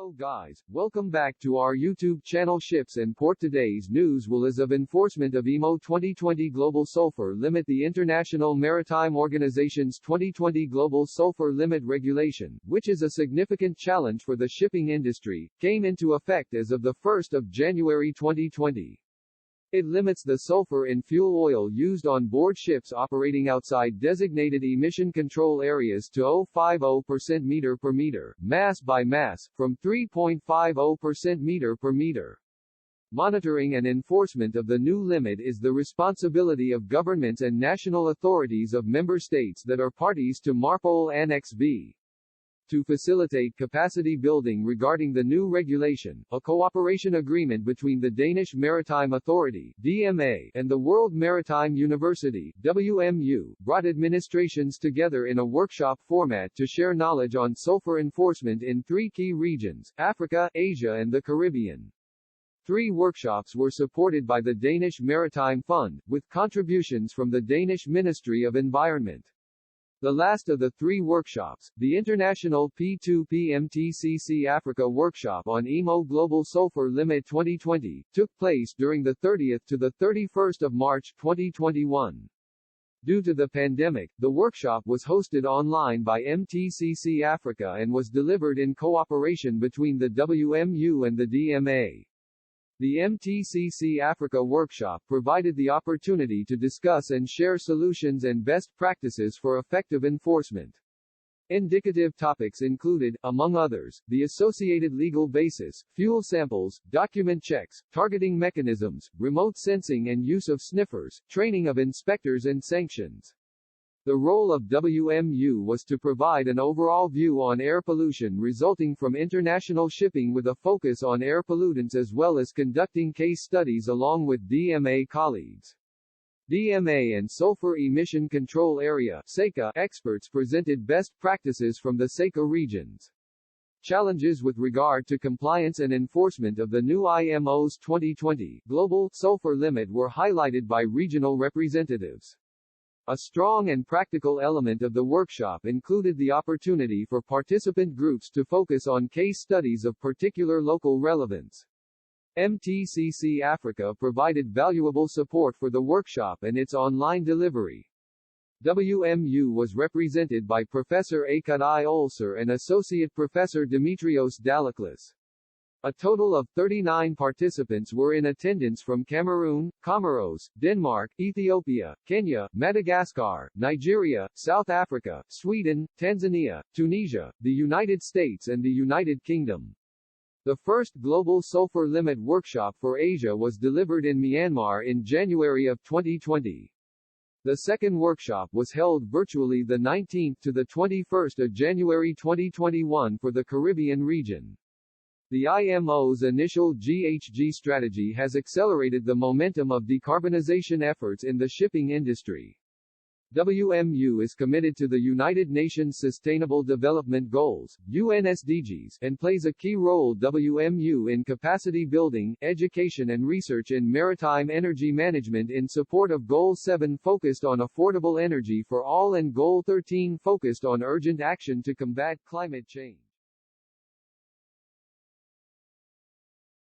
Hello guys, welcome back to our YouTube channel Ships and Port. Today's news will is of enforcement of IMO 2020 Global Sulphur Limit. The International Maritime Organization's 2020 Global Sulphur Limit regulation, which is a significant challenge for the shipping industry, came into effect as of the 1st of January 2020. It limits the sulfur in fuel oil used on board ships operating outside designated emission control areas to 0.50% meter per meter, mass by mass, from 3.50% meter per meter. Monitoring and enforcement of the new limit is the responsibility of governments and national authorities of member states that are parties to MARPOL Annex B. To facilitate capacity building regarding the new regulation, a cooperation agreement between the Danish Maritime Authority (DMA) and the World Maritime University (WMU) brought administrations together in a workshop format to share knowledge on sulfur enforcement in three key regions: Africa, Asia and the Caribbean. 3 workshops were supported by the Danish Maritime Fund, with contributions from the Danish Ministry of Environment. The last of the 3 workshops, the International P2P-MTCC Africa Workshop on IMO Global Sulphur Limit 2020, took place during the 30th to the 31st of March 2021. Due to the pandemic, the workshop was hosted online by MTCC Africa and was delivered in cooperation between the WMU and the DMA. The MTCC Africa Workshop provided the opportunity to discuss and share solutions and best practices for effective enforcement. Indicative topics included, among others, the associated legal basis, fuel samples, document checks, targeting mechanisms, remote sensing and use of sniffers, training of inspectors and sanctions. The role of WMU was to provide an overall view on air pollution resulting from international shipping with a focus on air pollutants, as well as conducting case studies along with DMA colleagues. DMA and Sulphur Emission Control Area (SECA) experts presented best practices from the SECA regions. Challenges with regard to compliance and enforcement of the new IMO's 2020 global sulfur limit were highlighted by regional representatives. A strong and practical element of the workshop included the opportunity for participant groups to focus on case studies of particular local relevance. MTCC Africa provided valuable support for the workshop and its online delivery. WMU was represented by Professor Akut I. Ulcer and Associate Professor Dimitrios Dalaklis. A total of 39 participants were in attendance from Cameroon, Comoros, Denmark, Ethiopia, Kenya, Madagascar, Nigeria, South Africa, Sweden, Tanzania, Tunisia, the United States and the United Kingdom. The first Global Sulphur Limit Workshop for Asia was delivered in Myanmar in January of 2020. The second workshop was held virtually the 19th to the 21st of January 2021 for the Caribbean region. The IMO's initial GHG strategy has accelerated the momentum of decarbonization efforts in the shipping industry. WMU is committed to the United Nations Sustainable Development Goals, UNSDGs, and plays a key role WMU in capacity building, education and research in maritime energy management in support of Goal 7 focused on affordable energy for all and Goal 13 focused on urgent action to combat climate change.